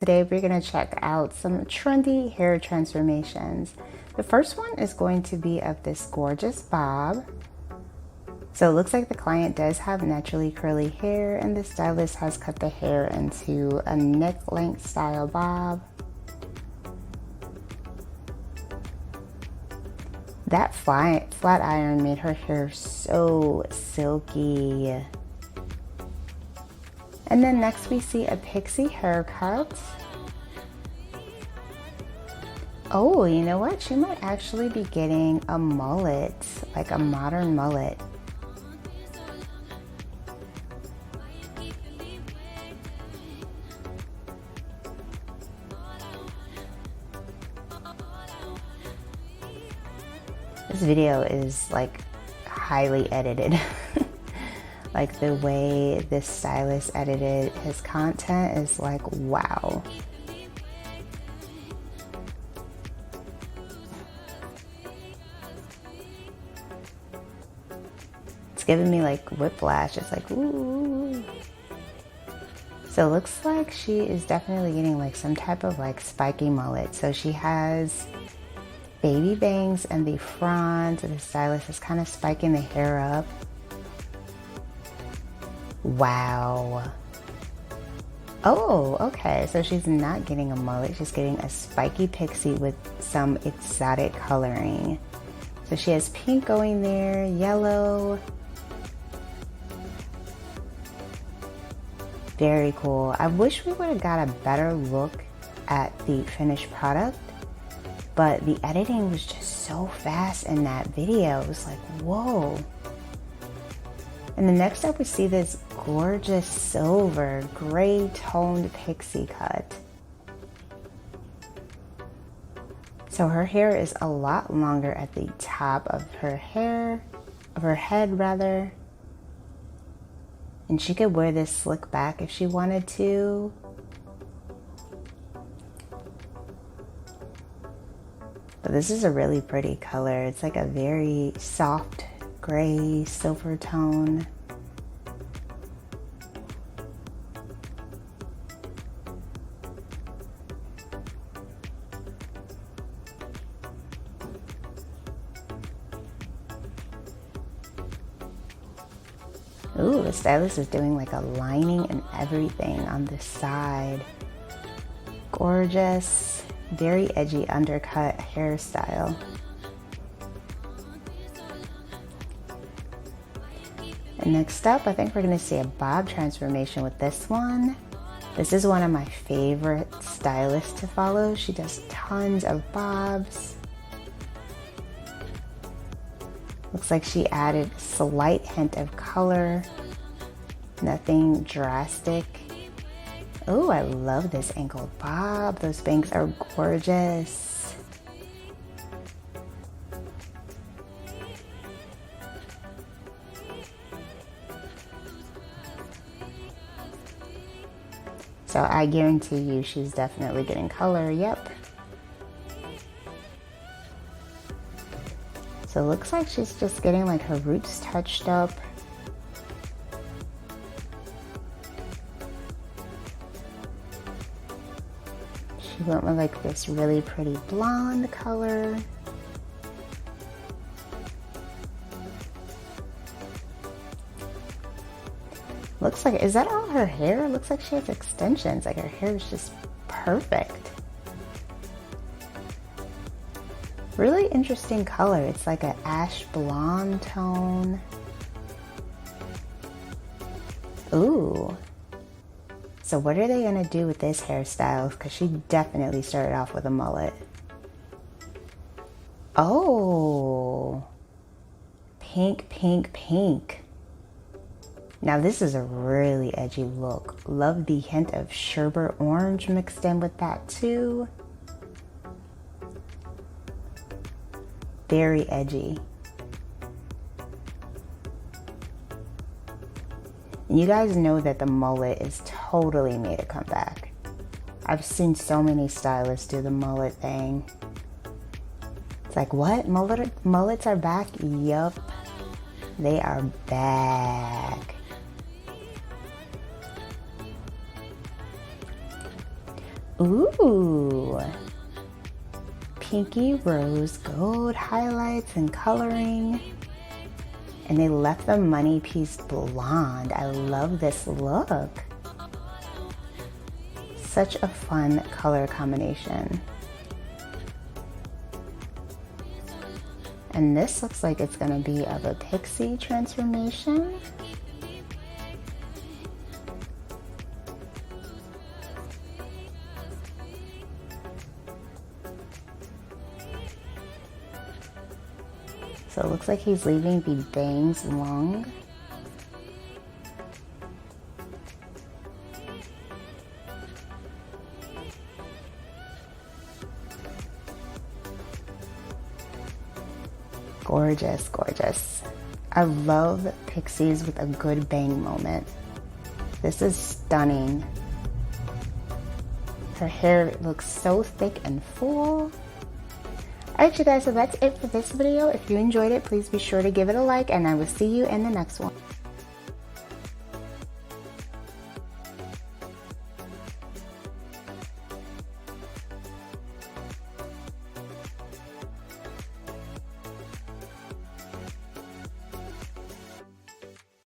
Today we're going to check out some trendy hair transformations. The first one is going to be of this gorgeous bob. So it looks like the client does have naturally curly hair and the stylist has cut the hair into a neck length style bob. That flat iron made her hair so silky. And then next we see a pixie haircut. Oh, you know what? She might actually be getting a mullet, like a modern mullet. This video is like highly edited. Like the way this stylist edited his content is like, wow. It's giving me like whiplash. It's like, ooh. So it looks like she is definitely getting like some type of like spiky mullet. So she has baby bangs in the front. The stylist is kind of spiking the hair up. Wow. Oh, okay. So she's not getting a mullet. She's getting a spiky pixie with some exotic coloring. So she has pink going there, yellow. Very cool. I wish we would have got a better look at the finished product, but the editing was just so fast in that video. It was like, whoa. And then next up we see this gorgeous silver gray toned pixie cut. So her hair is a lot longer at the top of her head rather. And she could wear this slick back if she wanted to. But this is a really pretty color. It's like a very soft gray silver tone. Ooh, the stylist is doing like a lining and everything on this side. Gorgeous, very edgy undercut hairstyle. And next up, I think we're gonna see a bob transformation with this one. This is one of my favorite stylists to follow. She does tons of bobs. Looks like she added a slight hint of color, nothing drastic. Oh, I love this angled bob. Those bangs are gorgeous. So I guarantee you she's definitely getting color, yep. So it looks like she's just getting like her roots touched up. She went with like this really pretty blonde color. Looks like, is that all her hair? It looks like she has extensions. Like her hair is just perfect. Really interesting color. It's like an ash blonde tone. Ooh. So what are they gonna do with this hairstyle? Because she definitely started off with a mullet. Oh. Pink, pink, pink. Now this is a really edgy look. Love the hint of sherbet orange mixed in with that too. Very edgy. And you guys know that the mullet is totally made a comeback. I've seen so many stylists do the mullet thing. It's like, what? Mullets are back? Yup. They are back. Ooh. Pinky rose gold highlights and coloring. And they left the money piece blonde. I love this look. Such a fun color combination. And this looks like it's gonna be of a pixie transformation. So it looks like he's leaving the bangs long. Gorgeous, gorgeous. I love pixies with a good bang moment. This is stunning. Her hair looks so thick and full. Alright you guys, so that's it for this video. If you enjoyed it, please be sure to give it a like and I will see you in the next one.